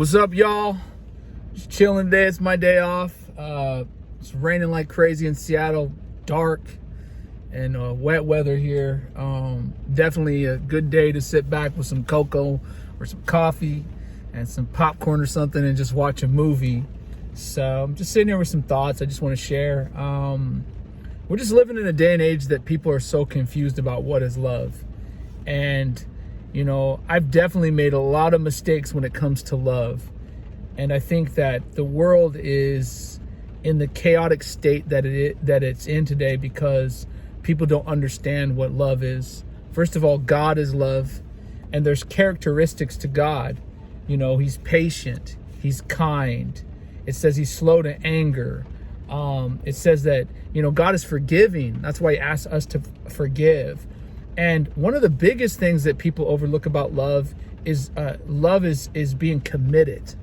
What's up, y'all? Just chilling today. It's my day off. It's raining like crazy in Seattle, dark and wet weather here. Definitely a good day to sit back with some cocoa or some coffee and some popcorn or something and just watch a movie. So I'm just sitting here with some thoughts I just want to share. We're just living in a day and age that people are so confused about what is love. And you know, I've definitely made a lot of mistakes when it comes to love. And I think that the world is in the chaotic state that it's in today because people don't understand what love is. First of all, God is love, and there's characteristics to God. You know, he's patient, he's kind. It says he's slow to anger. It says that, you know, God is forgiving. That's why he asks us to forgive. And one of the biggest things that people overlook about love is being committed.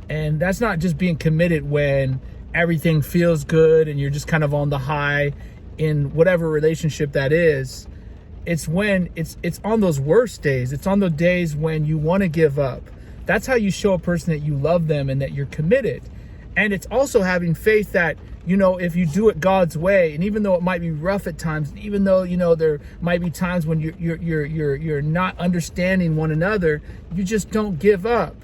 And that's not just being committed when everything feels good and you're just kind of on the high in whatever relationship that is. It's when it's on those worst days. It's on the days when you want to give up. That's how you show a person that you love them and that you're committed. And it's also having faith that, you know, if you do it God's way, and even though it might be rough at times, even though, you know, there might be times when you're not understanding one another, you just don't give up.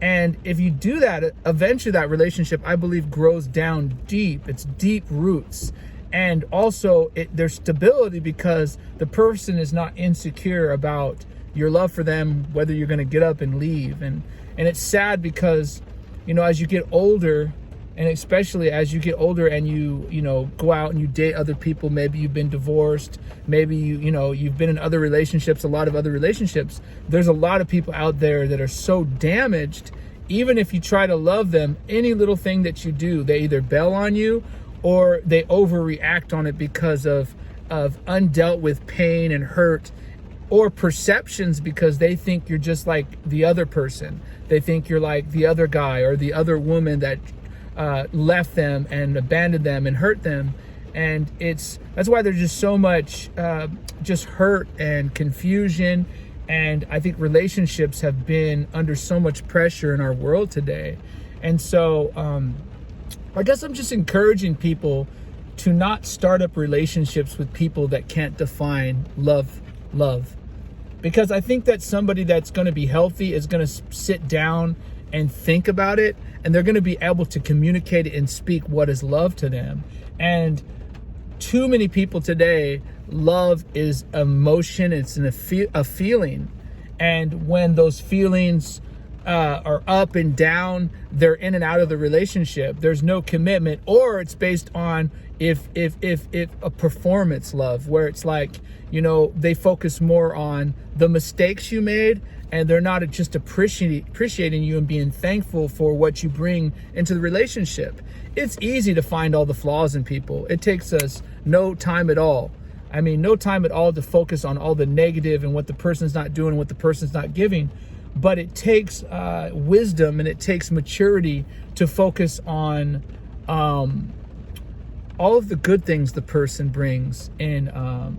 And if you do that, eventually that relationship, I believe, grows down deep. It's deep roots. And also there's stability because the person is not insecure about your love for them, whether you're going to get up and leave. And it's sad because, you know, as you get older, and especially as you get older and you know, go out and you date other people, maybe you've been divorced, maybe you've been in other relationships, a lot of other relationships. There's a lot of people out there that are so damaged, even if you try to love them, any little thing that you do, they either bail on you or they overreact on it because of undealt with pain and hurt, or perceptions because they think you're just like the other person. They think you're like the other guy or the other woman that left them and abandoned them and hurt them. And that's why there's just so much just hurt and confusion. And I think relationships have been under so much pressure in our world today. And so I guess I'm just encouraging people to not start up relationships with people that can't define love. Because I think that somebody that's going to be healthy is going to sit down and think about it, and they're going to be able to communicate and speak what is love to them. And too many people today, love is emotion, it's a feeling. And when those feelings are up and down, they're in and out of the relationship. There's no commitment, or it's based on if a performance love, where it's like, you know, they focus more on the mistakes you made, and they're not just appreciating you and being thankful for what you bring into the relationship. It's easy to find all the flaws in people. It takes us no time at all. I mean, no time at all to focus on all the negative and what the person's not doing, what the person's not giving. But it takes wisdom and it takes maturity to focus on all of the good things the person brings in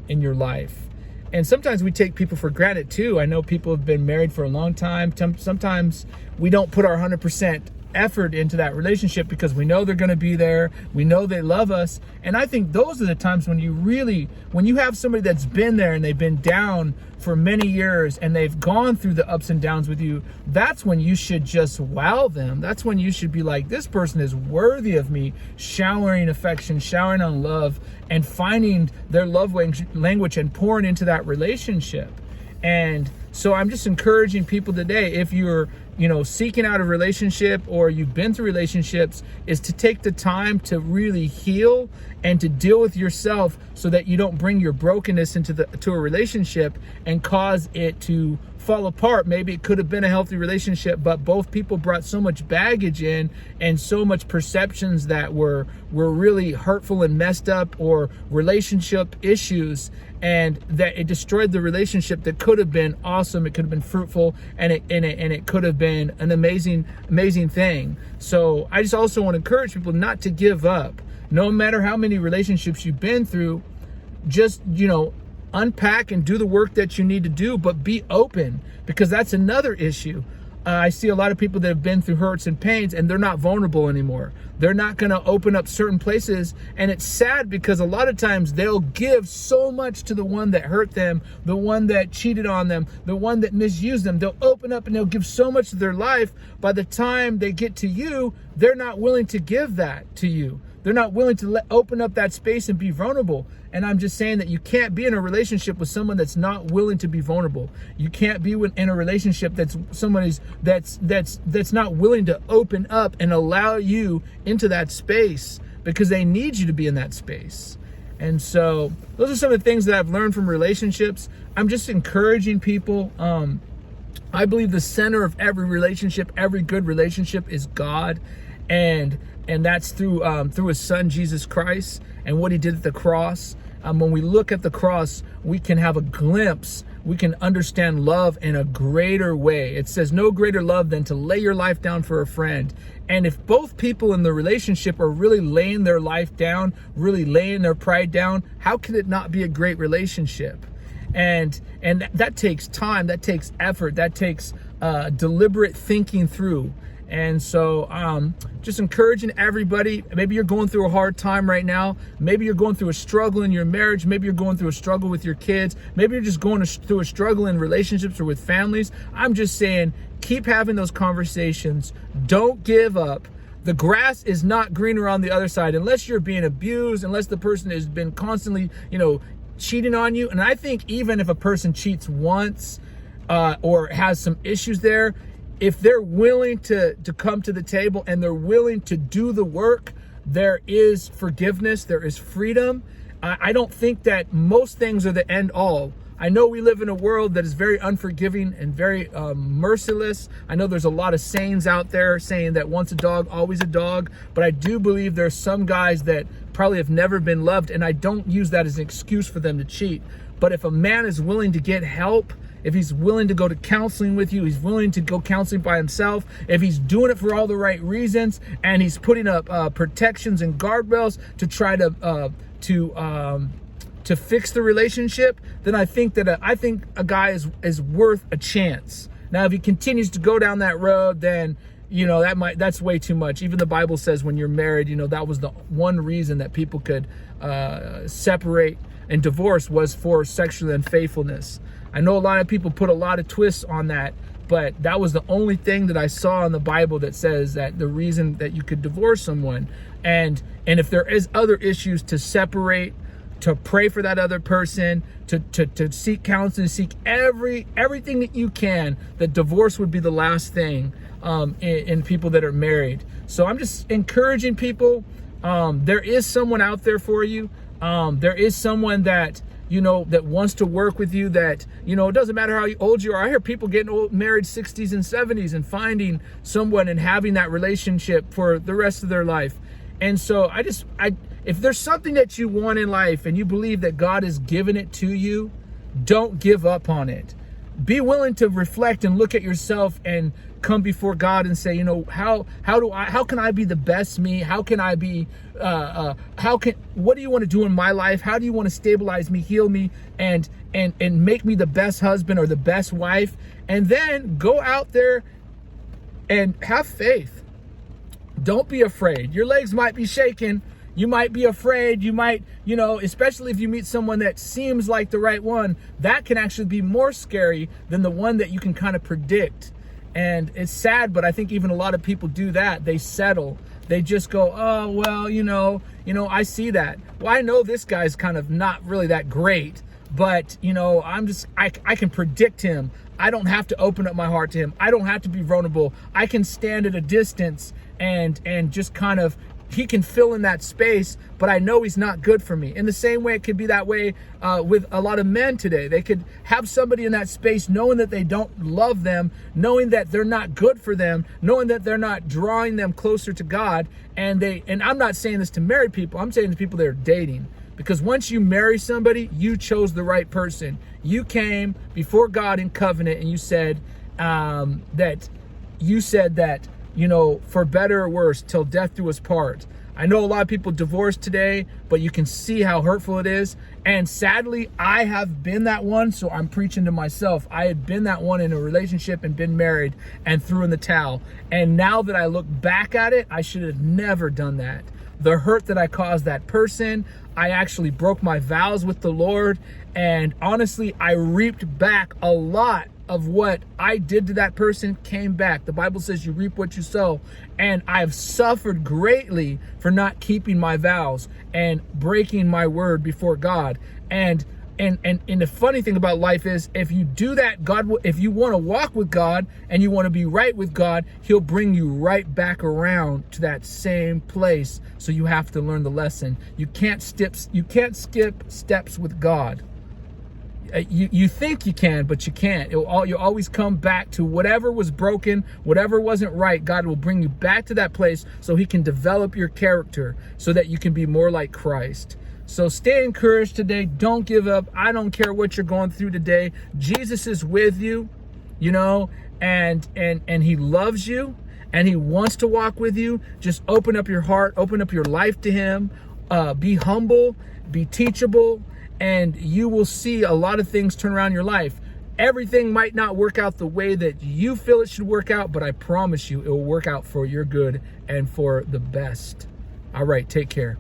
your life. And sometimes we take people for granted too. I know people have been married for a long time. Sometimes we don't put our 100% effort into that relationship because we know they're going to be there. We know they love us. And I think those are the times when you have somebody that's been there and they've been down for many years and they've gone through the ups and downs with you. That's when you should just wow them. That's when you should be like, this person is worthy of me showering affection, showering on love, and finding their love language and pouring into that relationship. And so I'm just encouraging people today, if you're, you know, seeking out a relationship or you've been through relationships, is to take the time to really heal and to deal with yourself so that you don't bring your brokenness to a relationship and cause it to fall apart. Maybe it could have been a healthy relationship, but both people brought so much baggage in and so much perceptions that were really hurtful and messed up, or relationship issues, and that it destroyed the relationship that could have been awesome. It could have been fruitful, and it could have been an amazing thing. So I just also want to encourage people not to give up. No matter how many relationships you've been through, just, you know, unpack and do the work that you need to do, but be open, because that's another issue. I see a lot of people that have been through hurts and pains, and they're not vulnerable anymore. They're not going to open up certain places. And it's sad because a lot of times they'll give so much to the one that hurt them, the one that cheated on them, the one that misused them. They'll open up and they'll give so much of their life. By the time they get to you, they're not willing to give that to you. They're not willing to open up that space and be vulnerable. And I'm just saying that you can't be in a relationship with someone that's not willing to be vulnerable. You can't be in a relationship that's that's not willing to open up and allow you into that space, because they need you to be in that space. And so those are some of the things that I've learned from relationships. I'm just encouraging people. I believe the center of every relationship, every good relationship, is God. And that's through his son, Jesus Christ, and what he did at the cross. When we look at the cross, we can have a glimpse. We can understand love in a greater way. It says no greater love than to lay your life down for a friend. And if both people in the relationship are really laying their life down, really laying their pride down, how can it not be a great relationship? And that takes time, that takes effort, that takes deliberate thinking through. And so just encouraging everybody. Maybe you're going through a hard time right now. Maybe you're going through a struggle in your marriage. Maybe you're going through a struggle with your kids. Maybe you're just going through a struggle in relationships or with families. I'm just saying, keep having those conversations. Don't give up. The grass is not greener on the other side unless you're being abused, unless the person has been constantly, cheating on you. And I think even if a person cheats once or has some issues there, if they're willing to come to the table and they're willing to do the work, there is forgiveness, there is freedom. I don't think that most things are the end all. I know we live in a world that is very unforgiving and very merciless. I know there's a lot of sayings out there saying that once a dog, always a dog. But I do believe there's some guys that probably have never been loved, and I don't use that as an excuse for them to cheat. But if a man is willing to get help, if he's willing to go to counseling with you, he's willing to go counseling by himself, if he's doing it for all the right reasons, and he's putting up protections and guardrails to try to fix the relationship, then I think that a guy is worth a chance. Now, if he continues to go down that road, then that's way too much. Even the Bible says when you're married, that was the one reason that people could separate and divorce was for sexual unfaithfulness. I know a lot of people put a lot of twists on that, but that was the only thing that I saw in the Bible that says that the reason that you could divorce someone. And if there is other issues, to separate, to pray for that other person, to seek counseling, seek everything that you can, that divorce would be the last thing in people that are married. So I'm just encouraging people. There is someone out there for you. There is someone that that wants to work with you, that, it doesn't matter how old you are. I hear people getting married 60s and 70s and finding someone and having that relationship for the rest of their life. And so if there's something that you want in life and you believe that God has given it to you, don't give up on it. Be willing to reflect and look at yourself and come before God and say, how can I be the best me? How can I be, what do you want to do in my life? How do you want to stabilize me, heal me, and make me the best husband or the best wife? And then go out there and have faith. Don't be afraid. Your legs might be shaking. You might be afraid. You might, especially if you meet someone that seems like the right one, that can actually be more scary than the one that you can kind of predict. And it's sad, but I think even a lot of people do that. They settle. They just go, oh, well, I see that. Well, I know this guy's kind of not really that great, but, I can predict him. I don't have to open up my heart to him. I don't have to be vulnerable. I can stand at a distance and just kind of, he can fill in that space, but I know he's not good for me. In the same way, it could be that way with a lot of men today. They could have somebody in that space knowing that they don't love them, knowing that they're not good for them, knowing that they're not drawing them closer to God. And I'm not saying this to married people. I'm saying to people that are dating. Because once you marry somebody, you chose the right person. You came before God in covenant and you said that for better or worse, till death do us part. I know a lot of people divorce today, but you can see how hurtful it is. And sadly, I have been that one, so I'm preaching to myself. I had been that one in a relationship and been married and threw in the towel. And now that I look back at it, I should have never done that. The hurt that I caused that person, I actually broke my vows with the Lord. And honestly, I reaped back a lot of what I did to that person came back. The Bible says you reap what you sow. And I've suffered greatly for not keeping my vows and breaking my word before God. And the funny thing about life is, if you do that, God will, if you want to walk with God and you want to be right with God, he'll bring you right back around to that same place. So you have to learn the lesson. You can't skip steps with God. You think you can, but you can't. You'll always come back to whatever was broken, whatever wasn't right. God will bring you back to that place so he can develop your character so that you can be more like Christ. So stay encouraged today. Don't give up. I don't care what you're going through today. Jesus is with you, and he loves you and he wants to walk with you. Just open up your heart, open up your life to him. Be humble, be teachable, and you will see a lot of things turn around your life. Everything might not work out the way that you feel it should work out, but I promise you it will work out for your good and for the best. All right, take care.